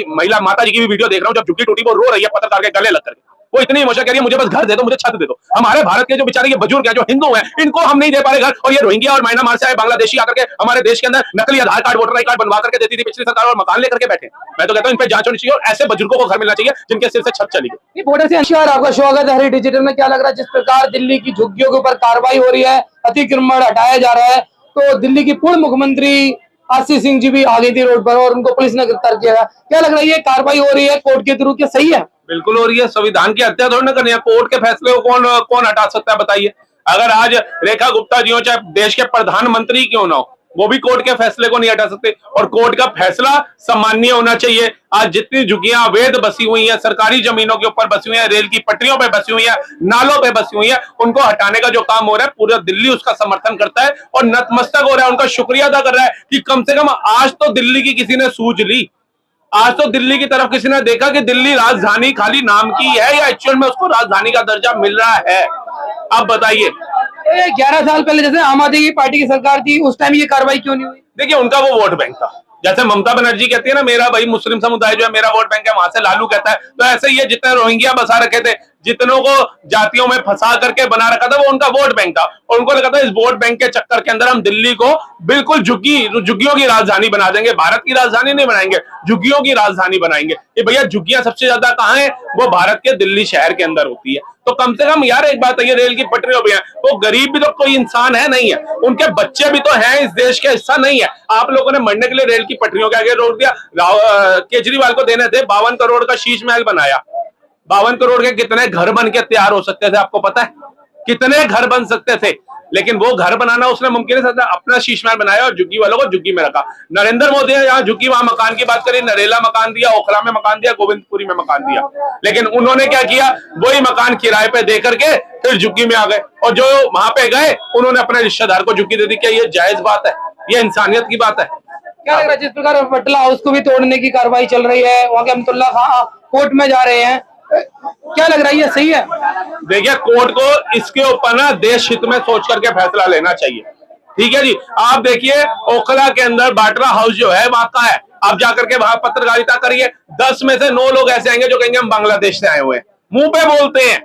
महिला माता जी की भी वीडियो देख रहा हूँ, जब झुग्गी टूटी वो रो रही है पत्रकार के गले लग करके। वो इतनी इमोशनल कह रही है, मुझे बस घर दे दो, मुझे छत दे दो। हमारे भारत के जो बेचारे ये बुजुर्ग हैं, जो हिंदू हैं, इनको हम नहीं दे पा रहे घर, और ये रोहिंग्या और म्यांमार से आए बांग्लादेशी आकर के हमारे देश के अंदर नकली आधार कार्ड, वोटर आई कार्ड बनवा करके देती थी पिछली सरकार, और मकान लेकर के बैठे। मैं तो कहता हूँ इन पे जांच होनी चाहिए और ऐसे बुजुर्गों को घर मिलना चाहिए जिनके सिर से छत चली गई। बॉर्डर से आपका स्वागत है हरी डिजिटल में। क्या लग रहा है जिस प्रकार दिल्ली की झुग्गियों के ऊपर कार्रवाई हो रही है, अतिक्रमण हटाया जा रहा है, तो दिल्ली की पूर्व मुख्यमंत्री आशीष सिंह जी भी आ गई थी रोड पर और उनको पुलिस ने गिरफ्तार किया। क्या लग रहा है ये कार्रवाई हो रही है कोर्ट के थ्रू, क्या सही है? बिल्कुल हो रही है। संविधान की हत्या थोड़ी ना करनी है, कोर्ट के फैसले को कौन हटा सकता है बताइए। अगर आज रेखा गुप्ता जी हो, चाहे देश के प्रधानमंत्री क्यों ना हो, वो भी कोर्ट के फैसले को नहीं हटा सकते, और कोर्ट का फैसला सम्माननीय होना चाहिए। आज जितनी झुग्गियां अवैध बसी हुई हैं, सरकारी जमीनों के ऊपर बसी हुई हैं, रेल की पटरियों पे बसी हुई हैं, नालों पे बसी हुई हैं, उनको हटाने का जो काम हो रहा है पूरा दिल्ली उसका समर्थन करता है और नतमस्तक हो रहा है, उनका शुक्रिया अदा कर रहा है कि कम से कम आज तो दिल्ली की किसी ने सूझ ली। आज तो दिल्ली की तरफ किसी ने देखा कि दिल्ली राजधानी खाली नाम की है या एक्चुअल में उसको राजधानी का दर्जा मिल रहा है। अब बताइए, 11 साल पहले जैसे आम आदमी पार्टी की सरकार थी, उस टाइम ये कार्रवाई क्यों नहीं हुई? देखिए उनका वो वोट बैंक था। जैसे ममता बनर्जी कहती है ना, मेरा भाई मुस्लिम समुदाय जो है मेरा वोट बैंक है, वहां से लालू कहता है, तो ऐसे ही है जितने रोहिंग्या बसा रखे थे, जितनों को जातियों में फंसा करके बना रखा था, वो उनका वोट बैंक था। और उनको लगा था इस वोट बैंक के चक्कर के अंदर हम दिल्ली को बिल्कुल झुग्गियों की राजधानी बना देंगे। भारत की राजधानी नहीं बनाएंगे, झुग्गियों की राजधानी बनाएंगे। ये भैया झुग्गियां सबसे ज्यादा कहाँ है? वो भारत के दिल्ली शहर के अंदर होती है। तो कम से कम यार एक बात है, ये रेल की पटरियों भी है, वो गरीब भी तो कोई इंसान है नहीं है, उनके बच्चे भी तो हैं, इस देश के हिस्सा नहीं है। आप लोगों ने मरने के लिए रेल की पटरियों के आगे रोक दिया। केजरीवाल को देने थे 52 करोड़ का शीश महल बनाया। 52 करोड़ के कितने घर बन के तैयार हो सकते थे आपको पता है? कितने घर बन सकते थे? लेकिन वो घर बनाना उसने मुमकिन है, अपना शीश महल बनाया और झुग्गी वालों को झुग्गी में रखा। नरेंद्र मोदी ने यहाँ झुग्गी वहां मकान की बात करी, नरेला मकान दिया, ओखला में मकान दिया, गोविंदपुरी में मकान दिया, लेकिन उन्होंने क्या किया? वही मकान किराए पे दे करके फिर झुग्गी में आ गए, और जो वहां पे गए उन्होंने अपने रिश्तेदार को झुग्गी दे दी। क्या ये जायज बात है? ये इंसानियत की बात है? क्या लग रहा है जिस प्रकार पटला हाउस को भी तोड़ने की कार्रवाई चल रही है, वहाँ के अमतुल्ला खां कोर्ट में जा रहे हैं, क्या लग रहा है ये सही है? देखिए कोर्ट को इसके ऊपर ना देश हित में सोच करके फैसला लेना चाहिए। ठीक है जी। आप देखिए ओखला के अंदर बाट्रा हाउस जो है वहां का है, आप जाकर के वहां पत्रकारिता करिए, 10 में से 9 लोग ऐसे आएंगे जो कहेंगे हम बांग्लादेश से आए हुए हैं। मुंह पे बोलते हैं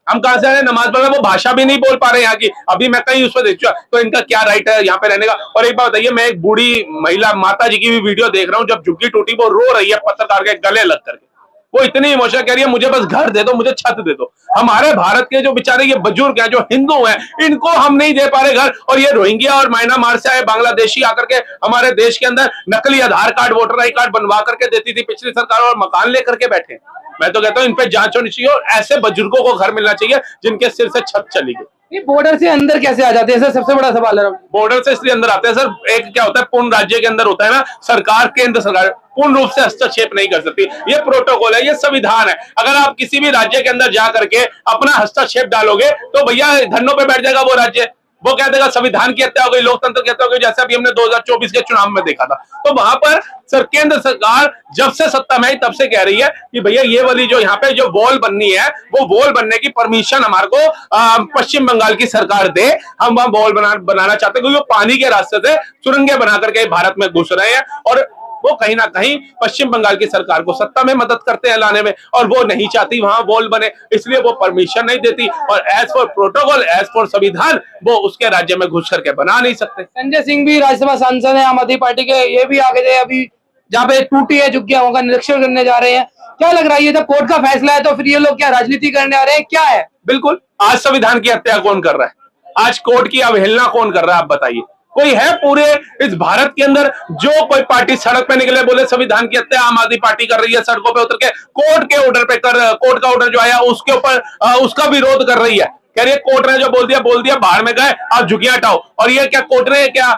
हम कहां से आए, नमाज पढ़ रहे, वो भाषा भी नहीं बोल पा रहे यहाँ की। अभी मैं कहीं उस पर देख चुका, तो इनका क्या राइट है यहाँ पे रहने का? और एक बात बताइए, मैं एक बूढ़ी महिला माता जी की भी वीडियो देख रहा हूँ, जब झुग्गी टूटी वो रो रही है पत्रकार के गले लग करके। वो इतनी इमोशनल कह रही है, मुझे बस घर दे दो, मुझे छत दे दो। हमारे भारत के जो बेचारे ये बुजुर्ग हैं, जो हिंदू हैं, इनको हम नहीं दे पा रहे घर, और ये रोहिंग्या और म्यांमार से आए बांग्लादेशी आकर के हमारे देश के अंदर नकली आधार कार्ड, वोटर आई कार्ड बनवा करके देती थी पिछली सरकार, और मकान लेकर के बैठे। मैं तो कहता हूँ इन पे जांच होनी चाहिए और ऐसे बुजुर्गों को घर मिलना चाहिए जिनके सिर से छत चली गई। ये बॉर्डर से अंदर कैसे आ जाते हैं सर? सबसे बड़ा सवाल है। बॉर्डर से इसलिए अंदर आते हैं सर, एक क्या होता है, पूर्ण राज्य के अंदर होता है ना, सरकार, केंद्र सरकार पूर्ण रूप से हस्तक्षेप नहीं कर सकती। ये प्रोटोकॉल है, ये संविधान है। अगर आप किसी भी राज्य के अंदर जा करके अपना हस्तक्षेप डालोगे तो भैया धरनों पे बैठ जाएगा वो राज्य। वो कह देगा संविधान की हत्या हो गई, लोकतंत्र की हत्या हो गई, जैसे अभी हमने 2024 के चुनाव में देखा था। तो वहां पर केंद्र सरकार जब से सत्ता में आई तब से कह रही है कि भैया ये वाली जो यहाँ पे जो वॉल बननी है, वो वॉल बनने की परमिशन हमारे को पश्चिम बंगाल की सरकार दे। हम वहां वॉल बनाना चाहते हैं, क्योंकि वो पानी के रास्ते से सुरंगें बना करके भारत में घुस रहे हैं, और वो कहीं ना कहीं पश्चिम बंगाल की सरकार को सत्ता में मदद करते हैं लाने में, और वो नहीं चाहती वहां वॉल बने, इसलिए वो परमिशन नहीं देती, और as for protocol, as for संविधान, वो उसके राज्य में घुस करके बना नहीं सकते। संजय सिंह भी राज्यसभा सांसद है आम आदमी पार्टी के, ये भी आगे थे, अभी जहाँ पे टूटी है झुग्गियां वहां का निरीक्षण करने जा रहे हैं। क्या लग रहा है ये जब कोर्ट का फैसला है तो फिर ये लोग क्या राजनीति करने आ रहे हैं, क्या है? बिल्कुल। आज संविधान की हत्या कौन कर रहा है? आज कोर्ट की अवहेलना कौन कर रहा है? आप बताइए, कोई है पूरे इस भारत के अंदर जो कोई पार्टी सड़क पे निकले बोले संविधान की हत्या आम आदमी पार्टी कर रही है, सड़कों पे उतर के कोर्ट के ऑर्डर पे कोर्ट का ऑर्डर जो आया उसके ऊपर उसका विरोध कर रही है, कह रही है कोर्ट ने जो बोल दिया बाहर में गए, आप झुग्गियां हटाओ। और ये क्या कोर्ट ने क्या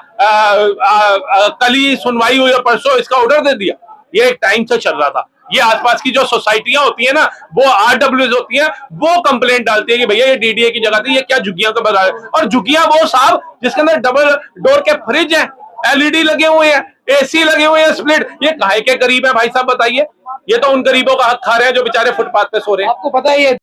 कल ही सुनवाई हुई और परसों इसका ऑर्डर दे दिया? ये एक टाइम से चल रहा था। ये आसपास की जो सोसाइटियां होती है ना, वो आरडब्ल्यूएस होती हैं, वो कंप्लेंट डालती है कि भैया ये डीडीए की जगह थी, ये क्या झुग्गियां का बता रहे। और झुग्गियां वो साहब जिसके अंदर डबल डोर के फ्रिज हैं, एलईडी लगे हुए हैं, एसी लगे हुए हैं, स्प्लिट, ये काहे के गरीब है भाई साहब बताइए? ये तो उन गरीबों का हक खा रहे हैं जो बेचारे फुटपाथ पे सो रहे हैं। आपको पता है ये